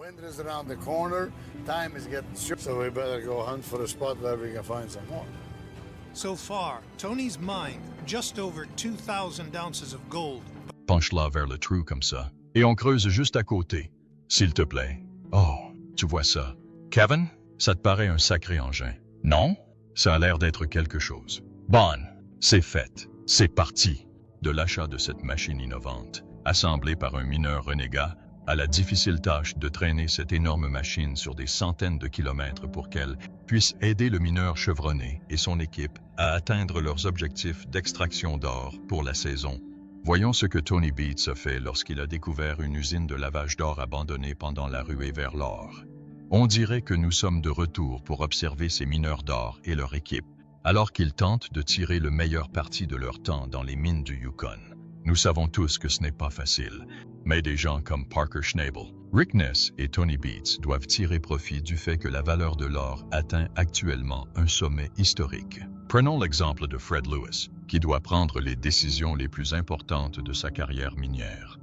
Wind is around the corner, time is getting short, so we better go hunt for a spot where we can find some more. So far, Tony's mined just over 2,000 ounces of gold. Penche-la vers le trou comme ça, et on creuse juste à côté, s'il te plaît. Oh, tu vois ça. Kevin, ça te paraît un sacré engin, non? Ça a l'air d'être quelque chose. Bon, c'est fait, c'est parti. De l'achat de cette machine innovante, assemblée par un mineur renégat, à la difficile tâche de traîner cette énorme machine sur des centaines de kilomètres pour qu'elle puisse aider le mineur chevronné et son équipe à atteindre leurs objectifs d'extraction d'or pour la saison. Voyons ce que Tony Beats a fait lorsqu'il a découvert une usine de lavage d'or abandonnée pendant la ruée vers l'or. On dirait que nous sommes de retour pour observer ces mineurs d'or et leur équipe, alors qu'ils tentent de tirer le meilleur parti de leur temps dans les mines du Yukon. Nous savons tous que ce n'est pas facile, mais des gens comme Parker Schnabel, Rick Ness et Tony Beats doivent tirer profit du fait que la valeur de l'or atteint actuellement un sommet historique. Prenons l'exemple de Fred Lewis, qui doit prendre les décisions les plus importantes de sa carrière minière.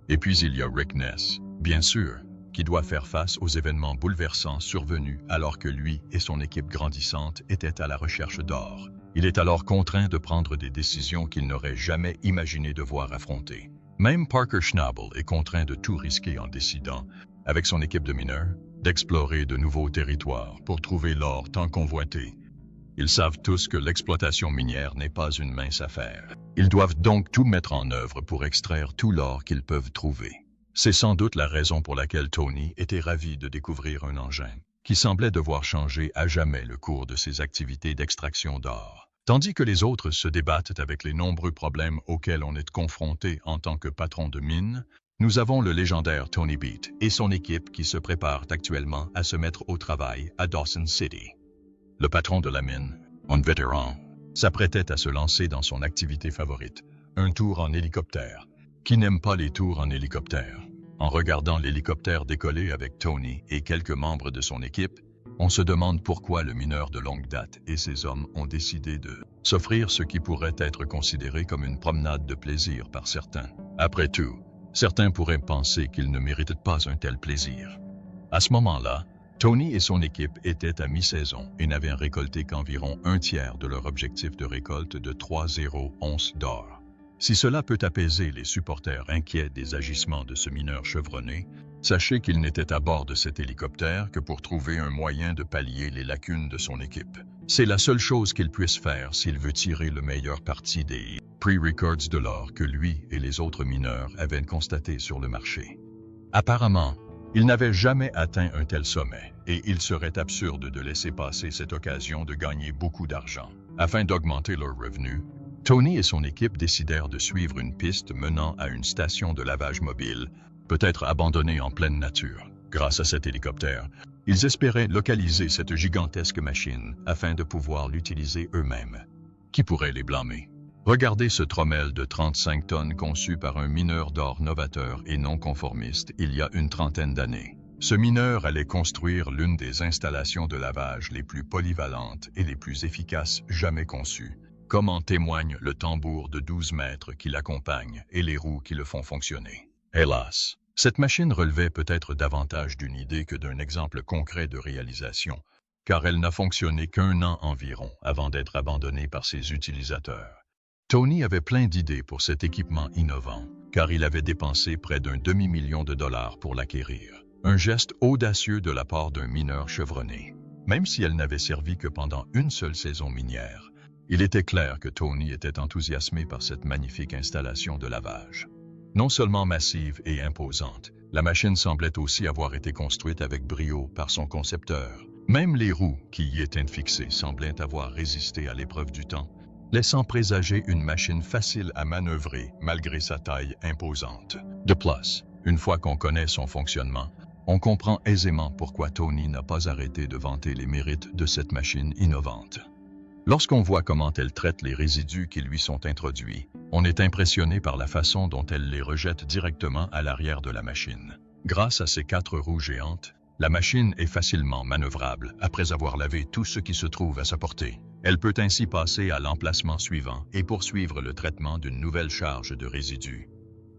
Et puis il y a Rick Ness, bien sûr, qui doit faire face aux événements bouleversants survenus alors que lui et son équipe grandissante étaient à la recherche d'or. Il est alors contraint de prendre des décisions qu'il n'aurait jamais imaginé devoir affronter. Même Parker Schnabel est contraint de tout risquer en décidant, avec son équipe de mineurs, d'explorer de nouveaux territoires pour trouver l'or tant convoité. Ils savent tous que l'exploitation minière n'est pas une mince affaire. Ils doivent donc tout mettre en œuvre pour extraire tout l'or qu'ils peuvent trouver. C'est sans doute la raison pour laquelle Tony était ravi de découvrir un engin qui semblait devoir changer à jamais le cours de ses activités d'extraction d'or. Tandis que les autres se débattent avec les nombreux problèmes auxquels on est confronté en tant que patron de mine, nous avons le légendaire Tony Beat et son équipe qui se préparent actuellement à se mettre au travail à Dawson City. Le patron de la mine, un vétéran, s'apprêtait à se lancer dans son activité favorite, un tour en hélicoptère. Qui n'aime pas les tours en hélicoptère? En regardant l'hélicoptère décoller avec Tony et quelques membres de son équipe, on se demande pourquoi le mineur de longue date et ses hommes ont décidé de s'offrir ce qui pourrait être considéré comme une promenade de plaisir par certains. Après tout, certains pourraient penser qu'ils ne méritent pas un tel plaisir. À ce moment-là, Tony et son équipe étaient à mi-saison et n'avaient récolté qu'environ un tiers de leur objectif de récolte de 3,0 onces d'or. Si cela peut apaiser les supporters inquiets des agissements de ce mineur chevronné, sachez qu'il n'était à bord de cet hélicoptère que pour trouver un moyen de pallier les lacunes de son équipe. C'est la seule chose qu'il puisse faire s'il veut tirer le meilleur parti des pre-records de l'or que lui et les autres mineurs avaient constatés sur le marché. Apparemment, ils n'avaient jamais atteint un tel sommet et il serait absurde de laisser passer cette occasion de gagner beaucoup d'argent. Afin d'augmenter leurs revenus, Tony et son équipe décidèrent de suivre une piste menant à une station de lavage mobile, peut-être abandonnée en pleine nature. Grâce à cet hélicoptère, ils espéraient localiser cette gigantesque machine afin de pouvoir l'utiliser eux-mêmes. Qui pourrait les blâmer? Regardez ce trommel de 35 tonnes conçu par un mineur d'or novateur et non conformiste il y a une trentaine d'années. Ce mineur allait construire l'une des installations de lavage les plus polyvalentes et les plus efficaces jamais conçues, comme en témoigne le tambour de 12 mètres qui l'accompagne et les roues qui le font fonctionner. Hélas, cette machine relevait peut-être davantage d'une idée que d'un exemple concret de réalisation, car elle n'a fonctionné qu'un an environ avant d'être abandonnée par ses utilisateurs. Tony avait plein d'idées pour cet équipement innovant, car il avait dépensé près d'un demi-million de dollars pour l'acquérir. Un geste audacieux de la part d'un mineur chevronné. Même si elle n'avait servi que pendant une seule saison minière, il était clair que Tony était enthousiasmé par cette magnifique installation de lavage. Non seulement massive et imposante, la machine semblait aussi avoir été construite avec brio par son concepteur. Même les roues qui y étaient fixées semblaient avoir résisté à l'épreuve du temps, laissant présager une machine facile à manœuvrer malgré sa taille imposante. De plus, une fois qu'on connaît son fonctionnement, on comprend aisément pourquoi Tony n'a pas arrêté de vanter les mérites de cette machine innovante. Lorsqu'on voit comment elle traite les résidus qui lui sont introduits, on est impressionné par la façon dont elle les rejette directement à l'arrière de la machine. Grâce à ses 4 roues géantes, la machine est facilement manœuvrable après avoir lavé tout ce qui se trouve à sa portée. Elle peut ainsi passer à l'emplacement suivant et poursuivre le traitement d'une nouvelle charge de résidus.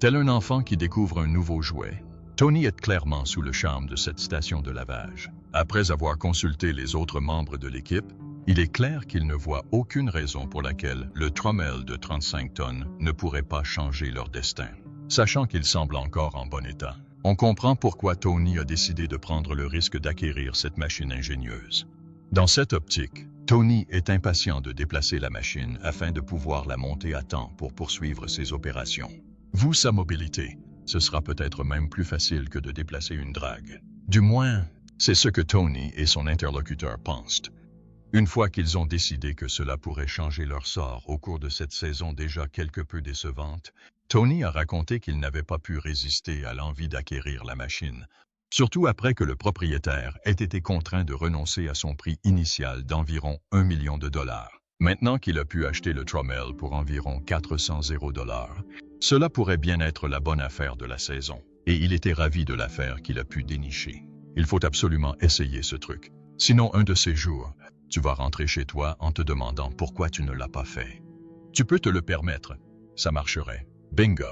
Tel un enfant qui découvre un nouveau jouet, Tony est clairement sous le charme de cette station de lavage. Après avoir consulté les autres membres de l'équipe, il est clair qu'il ne voit aucune raison pour laquelle le trommel de 35 tonnes ne pourrait pas changer leur destin. Sachant qu'il semble encore en bon état, on comprend pourquoi Tony a décidé de prendre le risque d'acquérir cette machine ingénieuse. Dans cette optique, Tony est impatient de déplacer la machine afin de pouvoir la monter à temps pour poursuivre ses opérations. Vu sa mobilité, ce sera peut-être même plus facile que de déplacer une drague. Du moins, c'est ce que Tony et son interlocuteur pensent. Une fois qu'ils ont décidé que cela pourrait changer leur sort au cours de cette saison déjà quelque peu décevante, Tony a raconté qu'il n'avait pas pu résister à l'envie d'acquérir la machine, surtout après que le propriétaire ait été contraint de renoncer à son prix initial d'environ 1 million de dollars. Maintenant qu'il a pu acheter le trommel pour environ 400 $, cela pourrait bien être la bonne affaire de la saison, et il était ravi de l'affaire qu'il a pu dénicher. Il faut absolument essayer ce truc. Sinon, un de ces jours, tu vas rentrer chez toi en te demandant pourquoi tu ne l'as pas fait. Tu peux te le permettre. Ça marcherait. Bingo!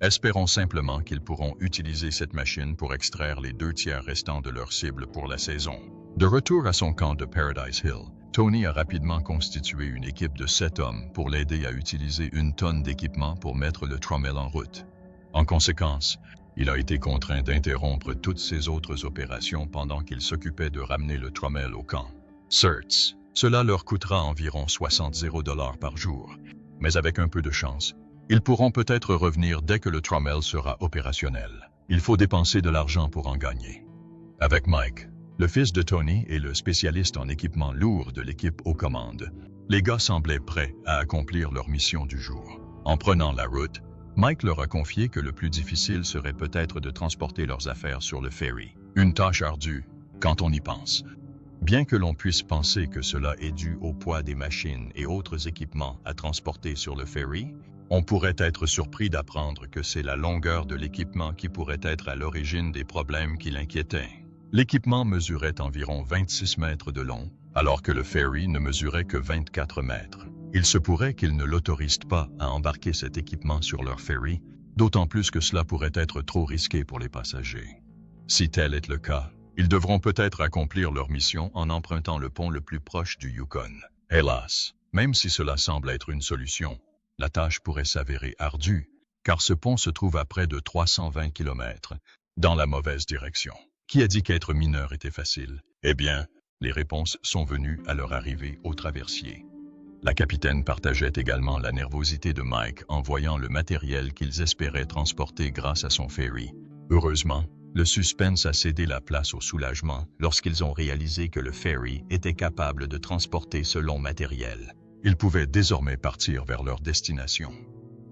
Espérons simplement qu'ils pourront utiliser cette machine pour extraire les 2/3 restants de leur cible pour la saison. De retour à son camp de Paradise Hill, Tony a rapidement constitué une équipe de 7 hommes pour l'aider à utiliser 1 tonne d'équipement pour mettre le trommel en route. En conséquence, il a été contraint d'interrompre toutes ses autres opérations pendant qu'il s'occupait de ramener le trommel au camp. Certes, cela leur coûtera environ 60 $ par jour, mais avec un peu de chance, ils pourront peut-être revenir dès que le trommel sera opérationnel. Il faut dépenser de l'argent pour en gagner. Avec Mike, le fils de Tony et le spécialiste en équipement lourd de l'équipe aux commandes, les gars semblaient prêts à accomplir leur mission du jour. En prenant la route, Mike leur a confié que le plus difficile serait peut-être de transporter leurs affaires sur le ferry. Une tâche ardue, quand on y pense. Bien que l'on puisse penser que cela est dû au poids des machines et autres équipements à transporter sur le ferry, on pourrait être surpris d'apprendre que c'est la longueur de l'équipement qui pourrait être à l'origine des problèmes qui l'inquiétaient. L'équipement mesurait environ 26 mètres de long, alors que le ferry ne mesurait que 24 mètres. Il se pourrait qu'ils ne l'autorisent pas à embarquer cet équipement sur leur ferry, d'autant plus que cela pourrait être trop risqué pour les passagers. Si tel est le cas, ils devront peut-être accomplir leur mission en empruntant le pont le plus proche du Yukon. Hélas, même si cela semble être une solution, la tâche pourrait s'avérer ardue, car ce pont se trouve à près de 320 km, dans la mauvaise direction. Qui a dit qu'être mineur était facile? Eh bien, les réponses sont venues à leur arrivée au traversier. La capitaine partageait également la nervosité de Mike en voyant le matériel qu'ils espéraient transporter grâce à son ferry. Heureusement, le suspense a cédé la place au soulagement lorsqu'ils ont réalisé que le ferry était capable de transporter ce long matériel. Ils pouvaient désormais partir vers leur destination.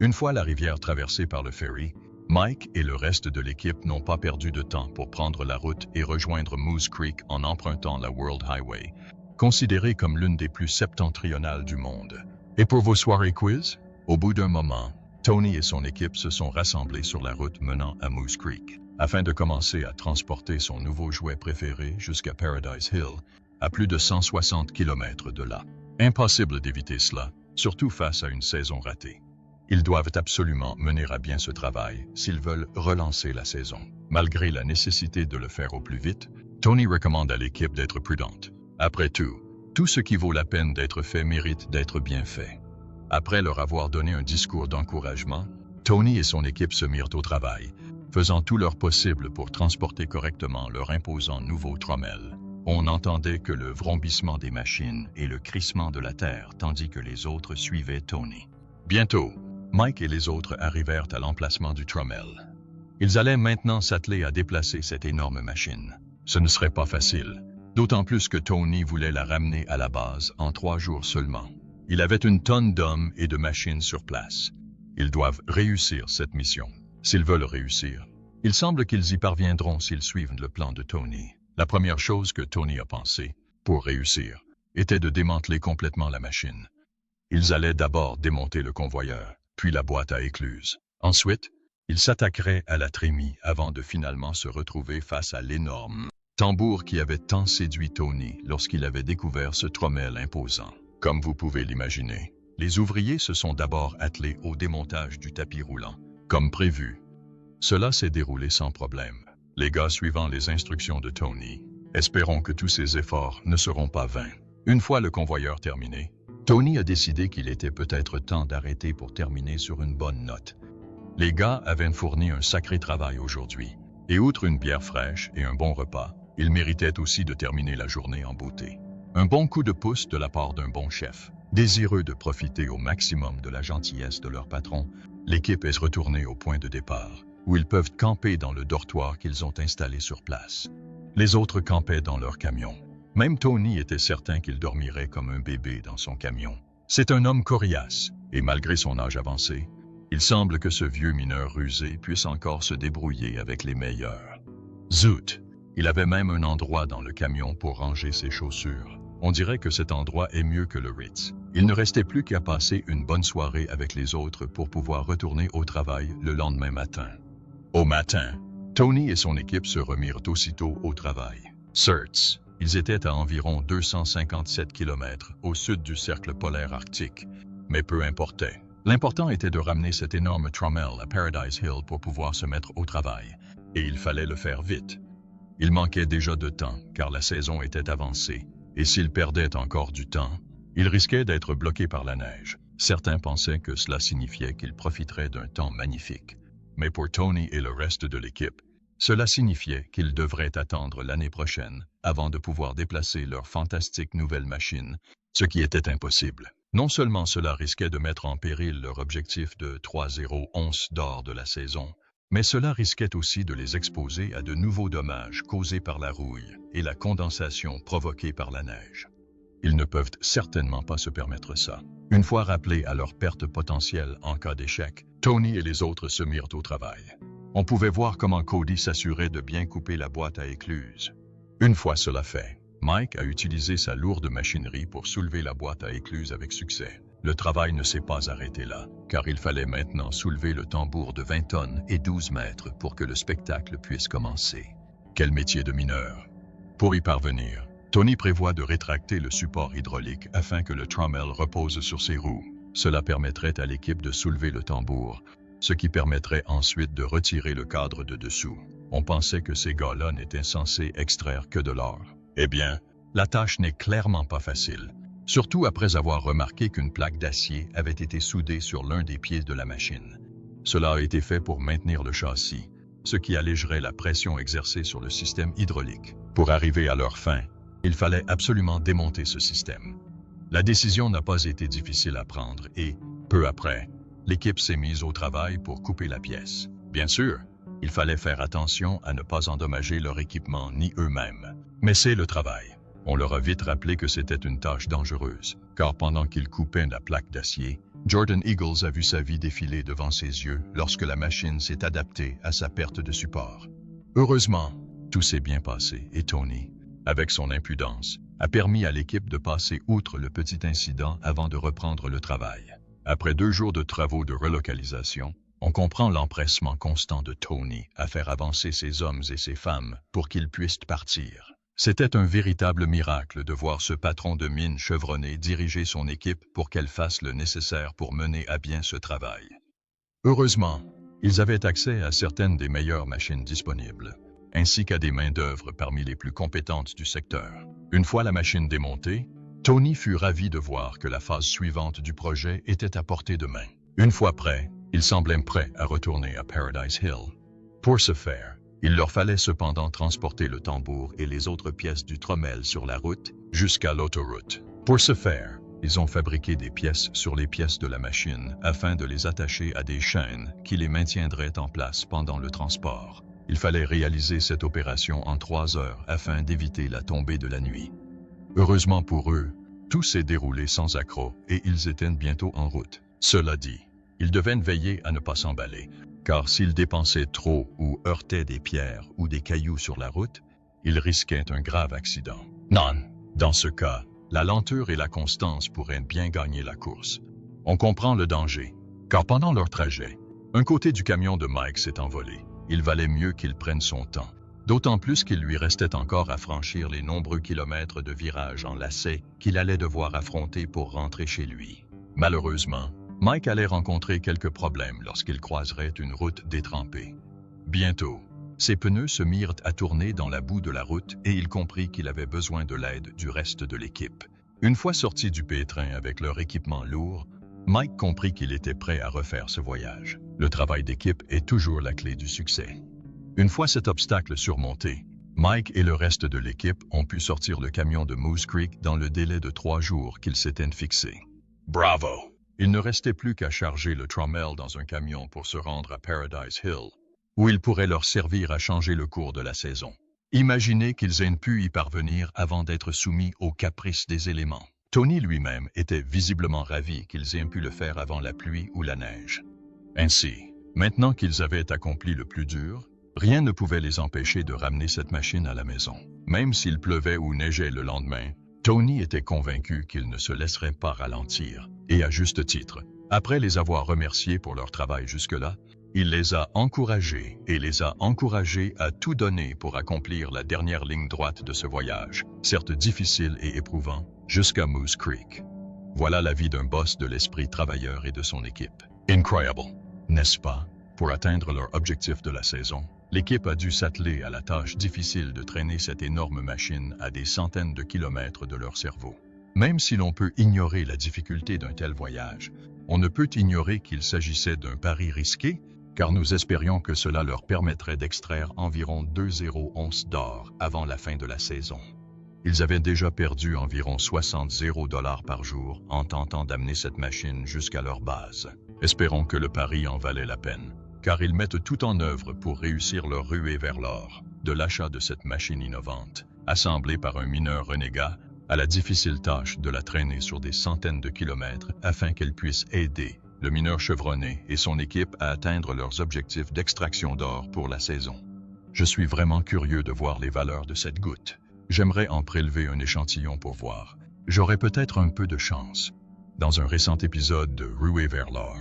Une fois la rivière traversée par le ferry, Mike et le reste de l'équipe n'ont pas perdu de temps pour prendre la route et rejoindre Moose Creek en empruntant la World Highway, considérée comme l'une des plus septentrionales du monde. Et pour vos soirées quiz? Au bout d'un moment, Tony et son équipe se sont rassemblés sur la route menant à Moose Creek, afin de commencer à transporter son nouveau jouet préféré jusqu'à Paradise Hill, à plus de 160 km de là. Impossible d'éviter cela, surtout face à une saison ratée. Ils doivent absolument mener à bien ce travail s'ils veulent relancer la saison. Malgré la nécessité de le faire au plus vite, Tony recommande à l'équipe d'être prudente. Après tout ce qui vaut la peine d'être fait mérite d'être bien fait. Après leur avoir donné un discours d'encouragement, Tony et son équipe se mirent au travail, faisant tout leur possible pour transporter correctement leur imposant nouveau trommel. On n'entendait que le vrombissement des machines et le crissement de la terre, tandis que les autres suivaient Tony. Bientôt, Mike et les autres arrivèrent à l'emplacement du trommel. Ils allaient maintenant s'atteler à déplacer cette énorme machine. Ce ne serait pas facile, d'autant plus que Tony voulait la ramener à la base en 3 jours seulement. Il avait 1 tonne d'hommes et de machines sur place. Ils doivent réussir cette mission. S'ils veulent réussir, il semble qu'ils y parviendront s'ils suivent le plan de Tony. La première chose que Tony a pensé, pour réussir, était de démanteler complètement la machine. Ils allaient d'abord démonter le convoyeur, puis la boîte à écluses. Ensuite, ils s'attaqueraient à la trémie avant de finalement se retrouver face à l'énorme tambour qui avait tant séduit Tony lorsqu'il avait découvert ce trommel imposant. Comme vous pouvez l'imaginer, les ouvriers se sont d'abord attelés au démontage du tapis roulant. Comme prévu, cela s'est déroulé sans problème. les gars suivant les instructions de Tony. Espérons que tous ces efforts ne seront pas vains. Une fois le convoyeur terminé, Tony a décidé qu'il était peut-être temps d'arrêter pour terminer sur une bonne note. Les gars avaient fourni un sacré travail aujourd'hui, et outre une bière fraîche et un bon repas, ils méritaient aussi de terminer la journée en beauté. Un bon coup de pouce de la part d'un bon chef. Désireux de profiter au maximum de la gentillesse de leur patron, l'équipe est retournée au point de départ, où ils peuvent camper dans le dortoir qu'ils ont installé sur place. Les autres campaient dans leur camion. Même Tony était certain qu'il dormirait comme un bébé dans son camion. C'est un homme coriace, et malgré son âge avancé, il semble que ce vieux mineur rusé puisse encore se débrouiller avec les meilleurs. Zut! Il avait même un endroit dans le camion pour ranger ses chaussures. On dirait que cet endroit est mieux que le Ritz. Il ne restait plus qu'à passer une bonne soirée avec les autres pour pouvoir retourner au travail le lendemain matin. Au matin, Tony et son équipe se remirent aussitôt au travail. Certes, ils étaient à environ 257 km au sud du cercle polaire arctique, mais peu importait. L'important était de ramener cet énorme trommel à Paradise Hill pour pouvoir se mettre au travail, et il fallait le faire vite. Il manquait déjà de temps, car la saison était avancée, et s'il perdait encore du temps, il risquait d'être bloqué par la neige. Certains pensaient que cela signifiait qu'il profiterait d'un temps magnifique. Mais pour Tony et le reste de l'équipe, cela signifiait qu'ils devraient attendre l'année prochaine avant de pouvoir déplacer leur fantastique nouvelle machine, ce qui était impossible. Non seulement cela risquait de mettre en péril leur objectif de 3-0 onces d'or de la saison, mais cela risquait aussi de les exposer à de nouveaux dommages causés par la rouille et la condensation provoquée par la neige. Ils ne peuvent certainement pas se permettre ça. Une fois rappelés à leur perte potentielle en cas d'échec, Tony et les autres se mirent au travail. On pouvait voir comment Cody s'assurait de bien couper la boîte à écluses. Une fois cela fait, Mike a utilisé sa lourde machinerie pour soulever la boîte à écluses avec succès. Le travail ne s'est pas arrêté là, car il fallait maintenant soulever le tambour de 20 tonnes et 12 mètres pour que le spectacle puisse commencer. Quel métier de mineur! Pour y parvenir, Tony prévoit de rétracter le support hydraulique afin que le trommel repose sur ses roues. Cela permettrait à l'équipe de soulever le tambour, ce qui permettrait ensuite de retirer le cadre de dessous. On pensait que ces gars-là n'étaient censés extraire que de l'or. Eh bien, la tâche n'est clairement pas facile. Surtout après avoir remarqué qu'une plaque d'acier avait été soudée sur l'un des pieds de la machine. Cela a été fait pour maintenir le châssis, ce qui allégerait la pression exercée sur le système hydraulique. Pour arriver à leur fin, il fallait absolument démonter ce système. La décision n'a pas été difficile à prendre et, peu après, l'équipe s'est mise au travail pour couper la pièce. Bien sûr, il fallait faire attention à ne pas endommager leur équipement ni eux-mêmes. Mais c'est le travail. On leur a vite rappelé que c'était une tâche dangereuse, car pendant qu'ils coupaient la plaque d'acier, Jordan Eagles a vu sa vie défiler devant ses yeux lorsque la machine s'est adaptée à sa perte de support. Heureusement, tout s'est bien passé et Tony, avec son impudence, a permis à l'équipe de passer outre le petit incident avant de reprendre le travail. Après 2 jours de travaux de relocalisation, on comprend l'empressement constant de Tony à faire avancer ses hommes et ses femmes pour qu'ils puissent partir. C'était un véritable miracle de voir ce patron de mine chevronné diriger son équipe pour qu'elle fasse le nécessaire pour mener à bien ce travail. Heureusement, ils avaient accès à certaines des meilleures machines disponibles, ainsi qu'à des main-d'œuvre parmi les plus compétentes du secteur. Une fois la machine démontée, Tony fut ravi de voir que la phase suivante du projet était à portée de main. Une fois prêt, il semblait prêt à retourner à Paradise Hill. Pour ce faire, il leur fallait cependant transporter le tambour et les autres pièces du trommel sur la route jusqu'à l'autoroute. Pour ce faire, ils ont fabriqué des pièces sur les pièces de la machine afin de les attacher à des chaînes qui les maintiendraient en place pendant le transport. Il fallait réaliser cette opération en 3 heures afin d'éviter la tombée de la nuit. Heureusement pour eux, tout s'est déroulé sans accroc et ils étaient bientôt en route. Cela dit, ils devaient veiller à ne pas s'emballer, car s'ils dépensaient trop ou heurtaient des pierres ou des cailloux sur la route, ils risquaient un grave accident. Non, dans ce cas, la lenteur et la constance pourraient bien gagner la course. On comprend le danger, car pendant leur trajet, un côté du camion de Mike s'est envolé. Il valait mieux qu'il prenne son temps, d'autant plus qu'il lui restait encore à franchir les nombreux kilomètres de virages en lacets qu'il allait devoir affronter pour rentrer chez lui. Malheureusement, Mike allait rencontrer quelques problèmes lorsqu'il croiserait une route détrempée. Bientôt, Ses pneus se mirent à tourner dans la boue de la route et il comprit qu'il avait besoin de l'aide du reste de l'équipe. Une fois sortis du pétrin avec leur équipement lourd, Mike comprit qu'il était prêt à refaire ce voyage. Le travail d'équipe est toujours la clé du succès. Une fois cet obstacle surmonté, Mike et le reste de l'équipe ont pu sortir le camion de Moose Creek dans le délai de 3 jours qu'ils s'étaient fixés. Bravo! Il ne restait plus qu'à charger le trommel dans un camion pour se rendre à Paradise Hill, où il pourrait leur servir à changer le cours de la saison. Imaginez qu'ils aient pu y parvenir avant d'être soumis aux caprices des éléments. Tony lui-même était visiblement ravi qu'ils aient pu le faire avant la pluie ou la neige. Ainsi, maintenant qu'ils avaient accompli le plus dur, rien ne pouvait les empêcher de ramener cette machine à la maison. Même s'il pleuvait ou neigeait le lendemain, Tony était convaincu qu'ils ne se laisseraient pas ralentir, et à juste titre. Après les avoir remerciés pour leur travail jusque-là, il les a encouragés à tout donner pour accomplir la dernière ligne droite de ce voyage, certes difficile et éprouvant, jusqu'à Moose Creek. Voilà la vie d'un boss de l'esprit travailleur et de son équipe. Incroyable, n'est-ce pas? Pour atteindre leur objectif de la saison, l'équipe a dû s'atteler à la tâche difficile de traîner cette énorme machine à des centaines de kilomètres de leur cerveau. Même si l'on peut ignorer la difficulté d'un tel voyage, on ne peut ignorer qu'il s'agissait d'un pari risqué, car nous espérions que cela leur permettrait d'extraire environ 2,0 onces d'or avant la fin de la saison. Ils avaient déjà perdu environ 60 $ par jour en tentant d'amener cette machine jusqu'à leur base. Espérons que le pari en valait la peine, car ils mettent tout en œuvre pour réussir leur ruée vers l'or, de l'achat de cette machine innovante, assemblée par un mineur renégat, à la difficile tâche de la traîner sur des centaines de kilomètres afin qu'elle puisse aider le mineur chevronné et son équipe à atteindre leurs objectifs d'extraction d'or pour la saison. Je suis vraiment curieux de voir les valeurs de cette goutte. J'aimerais en prélever un échantillon pour voir. J'aurais peut-être un peu de chance. Dans un récent épisode de Ruée vers l'or,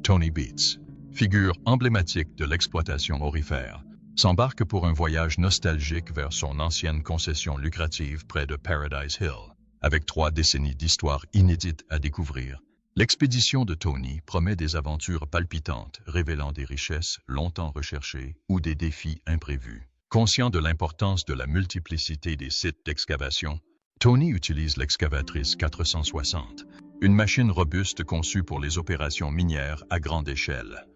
Tony Beats, figure emblématique de l'exploitation aurifère, s'embarque pour un voyage nostalgique vers son ancienne concession lucrative près de Paradise Hill. Avec 3 décennies d'histoire inédite à découvrir, l'expédition de Tony promet des aventures palpitantes, révélant des richesses longtemps recherchées ou des défis imprévus. Conscient de l'importance de la multiplicité des sites d'excavation, Tony utilise l'excavatrice 460, une machine robuste conçue pour les opérations minières à grande échelle.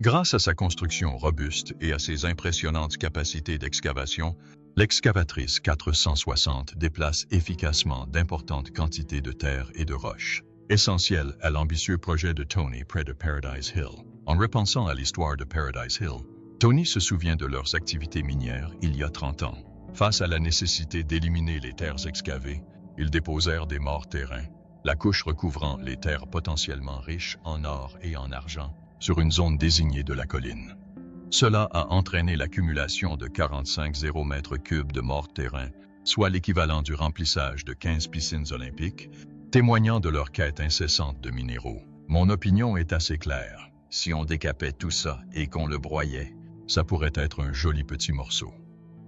Grâce à sa construction robuste et à ses impressionnantes capacités d'excavation, l'excavatrice 460 déplace efficacement d'importantes quantités de terre et de roches, essentielles à l'ambitieux projet de Tony près de Paradise Hill. En repensant à l'histoire de Paradise Hill, Tony se souvient de leurs activités minières il y a 30 ans. Face à la nécessité d'éliminer les terres excavées, ils déposèrent des morts terrains, la couche recouvrant les terres potentiellement riches en or et en argent, sur une zone désignée de la colline. Cela a entraîné l'accumulation de 45 m3 de morts terrain, soit l'équivalent du remplissage de 15 piscines olympiques, témoignant de leur quête incessante de minéraux. Mon opinion est assez claire. Si on décapait tout ça et qu'on le broyait, ça pourrait être un joli petit morceau.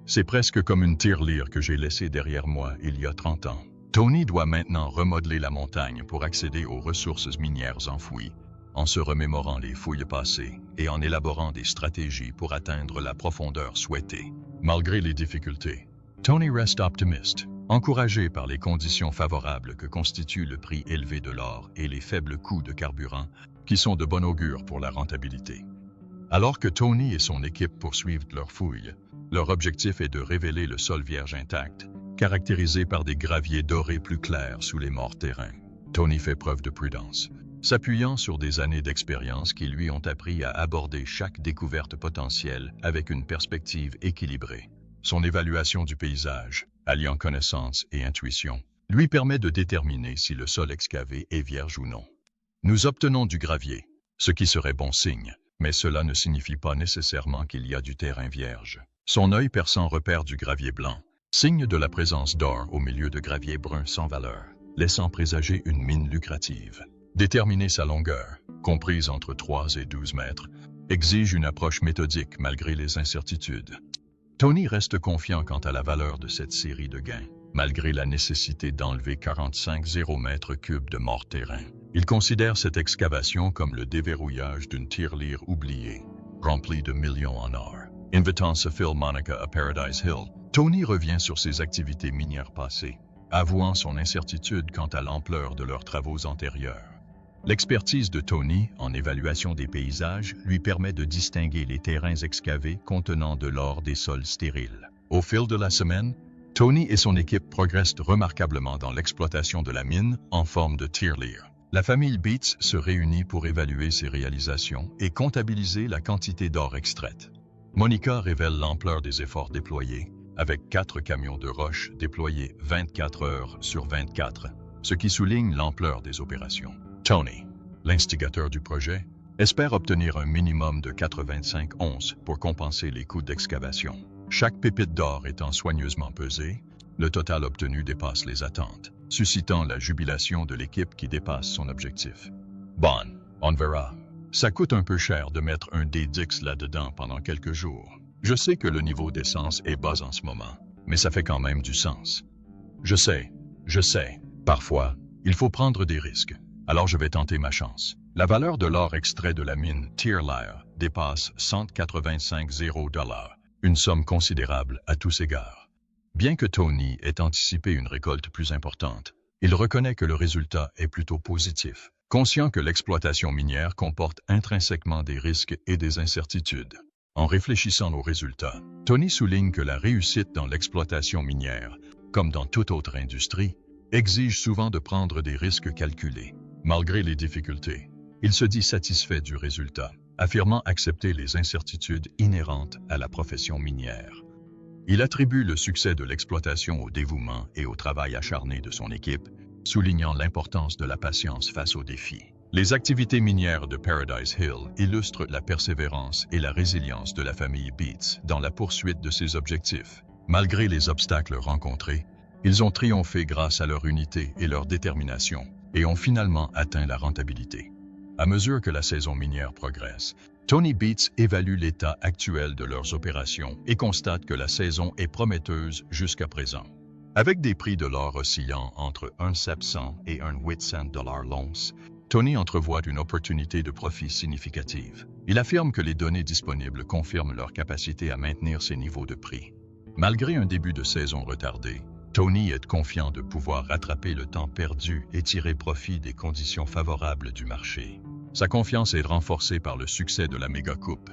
C'est presque comme une tirelire que j'ai laissée derrière moi il y a 30 ans. Tony doit maintenant remodeler la montagne pour accéder aux ressources minières enfouies, en se remémorant les fouilles passées et en élaborant des stratégies pour atteindre la profondeur souhaitée. Malgré les difficultés, Tony reste optimiste, encouragé par les conditions favorables que constituent le prix élevé de l'or et les faibles coûts de carburant, qui sont de bon augure pour la rentabilité. Alors que Tony et son équipe poursuivent leurs fouilles, leur objectif est de révéler le sol vierge intact, caractérisé par des graviers dorés plus clairs sous les morts terrains. Tony fait preuve de prudence, s'appuyant sur des années d'expérience qui lui ont appris à aborder chaque découverte potentielle avec une perspective équilibrée. Son évaluation du paysage, alliant connaissance et intuition, lui permet de déterminer si le sol excavé est vierge ou non. Nous obtenons du gravier, ce qui serait bon signe, mais cela ne signifie pas nécessairement qu'il y a du terrain vierge. Son œil perçant repère du gravier blanc, signe de la présence d'or au milieu de gravier brun sans valeur, laissant présager une mine lucrative. Déterminer sa longueur, comprise entre 3 et 12 mètres, exige une approche méthodique malgré les incertitudes. Tony reste confiant quant à la valeur de cette série de gains, malgré la nécessité d'enlever 45 m3 de morts terrain. Il considère cette excavation comme le déverrouillage d'une tirelire oubliée, remplie de millions en or. Invitant ce Phil Monica à Paradise Hill, Tony revient sur ses activités minières passées, avouant son incertitude quant à l'ampleur de leurs travaux antérieurs. L'expertise de Tony en évaluation des paysages lui permet de distinguer les terrains excavés contenant de l'or des sols stériles. Au fil de la semaine, Tony et son équipe progressent remarquablement dans l'exploitation de la mine en forme de tirelire. La famille Beats se réunit pour évaluer ses réalisations et comptabiliser la quantité d'or extraite. Monica révèle l'ampleur des efforts déployés, avec 4 camions de roche déployés 24 heures sur 24, ce qui souligne l'ampleur des opérations. Tony, l'instigateur du projet, espère obtenir un minimum de 85 onces pour compenser les coûts d'excavation. Chaque pépite d'or étant soigneusement pesée, le total obtenu dépasse les attentes, suscitant la jubilation de l'équipe qui dépasse son objectif. Bon, on verra. Ça coûte un peu cher de mettre un D10 là-dedans pendant quelques jours. Je sais que le niveau d'essence est bas en ce moment, mais ça fait quand même du sens. Je sais. Parfois, il faut prendre des risques. Alors je vais tenter ma chance. La valeur de l'or extrait de la mine Tirelire dépasse 185 $, une somme considérable à tous égards. Bien que Tony ait anticipé une récolte plus importante, il reconnaît que le résultat est plutôt positif, conscient que l'exploitation minière comporte intrinsèquement des risques et des incertitudes. En réfléchissant aux résultats, Tony souligne que la réussite dans l'exploitation minière, comme dans toute autre industrie, exige souvent de prendre des risques calculés. Malgré les difficultés, il se dit satisfait du résultat, affirmant accepter les incertitudes inhérentes à la profession minière. Il attribue le succès de l'exploitation au dévouement et au travail acharné de son équipe, soulignant l'importance de la patience face aux défis. Les activités minières de Paradise Hill illustrent la persévérance et la résilience de la famille Beats dans la poursuite de ses objectifs. Malgré les obstacles rencontrés, ils ont triomphé grâce à leur unité et leur détermination et ont finalement atteint la rentabilité. À mesure que la saison minière progresse, Tony Beats évalue l'état actuel de leurs opérations et constate que la saison est prometteuse jusqu'à présent. Avec des prix de l'or oscillant entre 1,700 et 1,800 $ l'once, Tony entrevoit une opportunité de profit significative. Il affirme que les données disponibles confirment leur capacité à maintenir ces niveaux de prix. Malgré un début de saison retardé, Tony est confiant de pouvoir rattraper le temps perdu et tirer profit des conditions favorables du marché. Sa confiance est renforcée par le succès de la méga-coupe,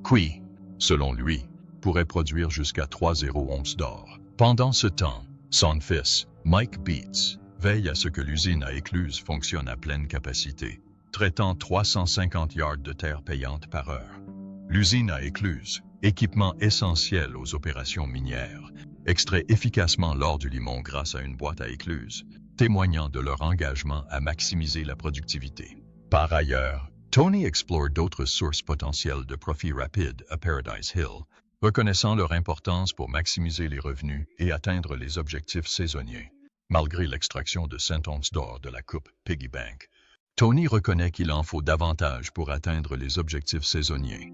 qui, selon lui, pourrait produire jusqu'à 3,0 onces d'or. Pendant ce temps, son fils, Mike Beats, veille à ce que l'usine à écluse fonctionne à pleine capacité, traitant 350 yards de terre payante par heure. L'usine à écluse, équipement essentiel aux opérations minières, extrait efficacement l'or du limon grâce à une boîte à écluse, témoignant de leur engagement à maximiser la productivité. Par ailleurs, Tony explore d'autres sources potentielles de profit rapide à Paradise Hill, reconnaissant leur importance pour maximiser les revenus et atteindre les objectifs saisonniers. Malgré l'extraction de 100 onces d'or de la coupe Piggy Bank, Tony reconnaît qu'il en faut davantage pour atteindre les objectifs saisonniers.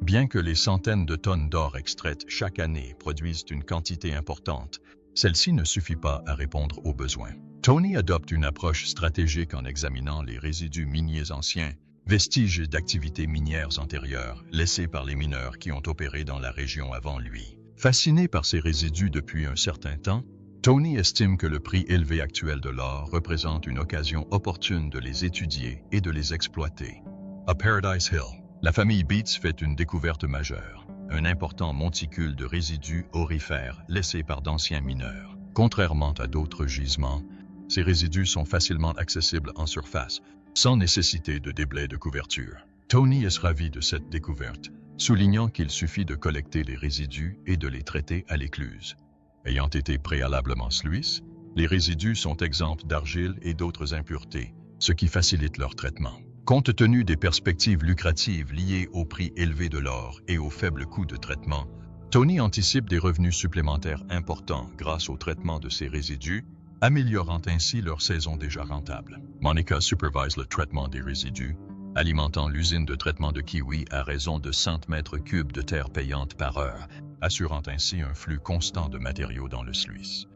Bien que les centaines de tonnes d'or extraites chaque année produisent une quantité importante, celle-ci ne suffit pas à répondre aux besoins. Tony adopte une approche stratégique en examinant les résidus miniers anciens, vestiges d'activités minières antérieures laissés par les mineurs qui ont opéré dans la région avant lui. Fasciné par ces résidus depuis un certain temps, Tony estime que le prix élevé actuel de l'or représente une occasion opportune de les étudier et de les exploiter. À Paradise Hill, la famille Beats fait une découverte majeure, un important monticule de résidus aurifères laissés par d'anciens mineurs. Contrairement à d'autres gisements, ces résidus sont facilement accessibles en surface, sans nécessité de déblais de couverture. Tony est ravi de cette découverte, soulignant qu'il suffit de collecter les résidus et de les traiter à l'écluse. Ayant été préalablement sluices, les résidus sont exempts d'argile et d'autres impuretés, ce qui facilite leur traitement. Compte tenu des perspectives lucratives liées au prix élevé de l'or et au faible coût de traitement, Tony anticipe des revenus supplémentaires importants grâce au traitement de ces résidus, améliorant ainsi leur saison déjà rentable. Monica supervise le traitement des résidus, alimentant l'usine de traitement de Kiwi à raison de 100 mètres cubes de terre payante par heure, assurant ainsi un flux constant de matériaux dans le sluice.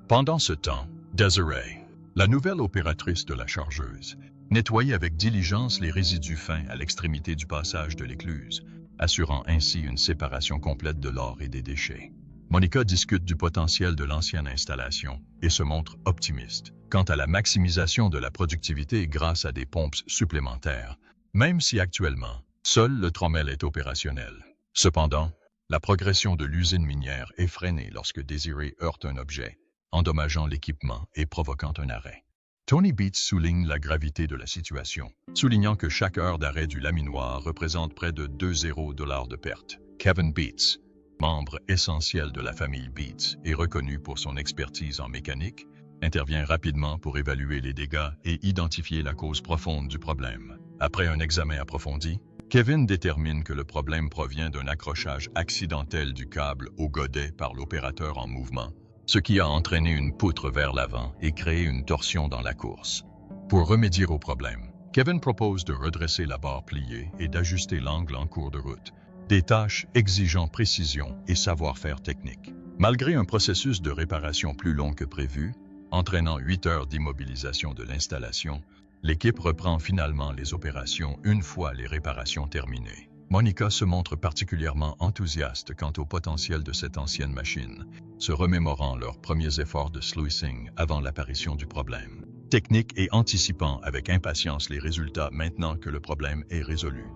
Pendant ce temps, Desiree, la nouvelle opératrice de la chargeuse, nettoyait avec diligence les résidus fins à l'extrémité du passage de l'écluse, assurant ainsi une séparation complète de l'or et des déchets. Monica discute du potentiel de l'ancienne installation et se montre optimiste quant à la maximisation de la productivité grâce à des pompes supplémentaires, même si actuellement, seul le trommel est opérationnel. Cependant, la progression de l'usine minière est freinée lorsque Desiree heurte un objet, endommageant l'équipement et provoquant un arrêt. Tony Beats souligne la gravité de la situation, soulignant que chaque heure d'arrêt du laminoir représente près de $2,000 de perte. Kevin Beats, membre essentiel de la famille Beats et reconnu pour son expertise en mécanique, intervient rapidement pour évaluer les dégâts et identifier la cause profonde du problème. Après un examen approfondi, Kevin détermine que le problème provient d'un accrochage accidentel du câble au godet par l'opérateur en mouvement, ce qui a entraîné une poutre vers l'avant et créé une torsion dans la course. Pour remédier au problème, Kevin propose de redresser la barre pliée et d'ajuster l'angle en cours de route, des tâches exigeant précision et savoir-faire technique. Malgré un processus de réparation plus long que prévu, entraînant 8 heures d'immobilisation de l'installation, l'équipe reprend finalement les opérations une fois les réparations terminées. Monica se montre particulièrement enthousiaste quant au potentiel de cette ancienne machine, se remémorant leurs premiers efforts de sluicing avant l'apparition du problème. Technique et anticipant avec impatience les résultats maintenant que le problème est résolu.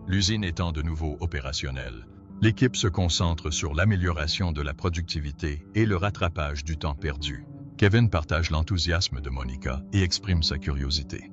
L'usine étant de nouveau opérationnelle, l'équipe se concentre sur l'amélioration de la productivité et le rattrapage du temps perdu. Kevin partage l'enthousiasme de Monica et exprime sa curiosité.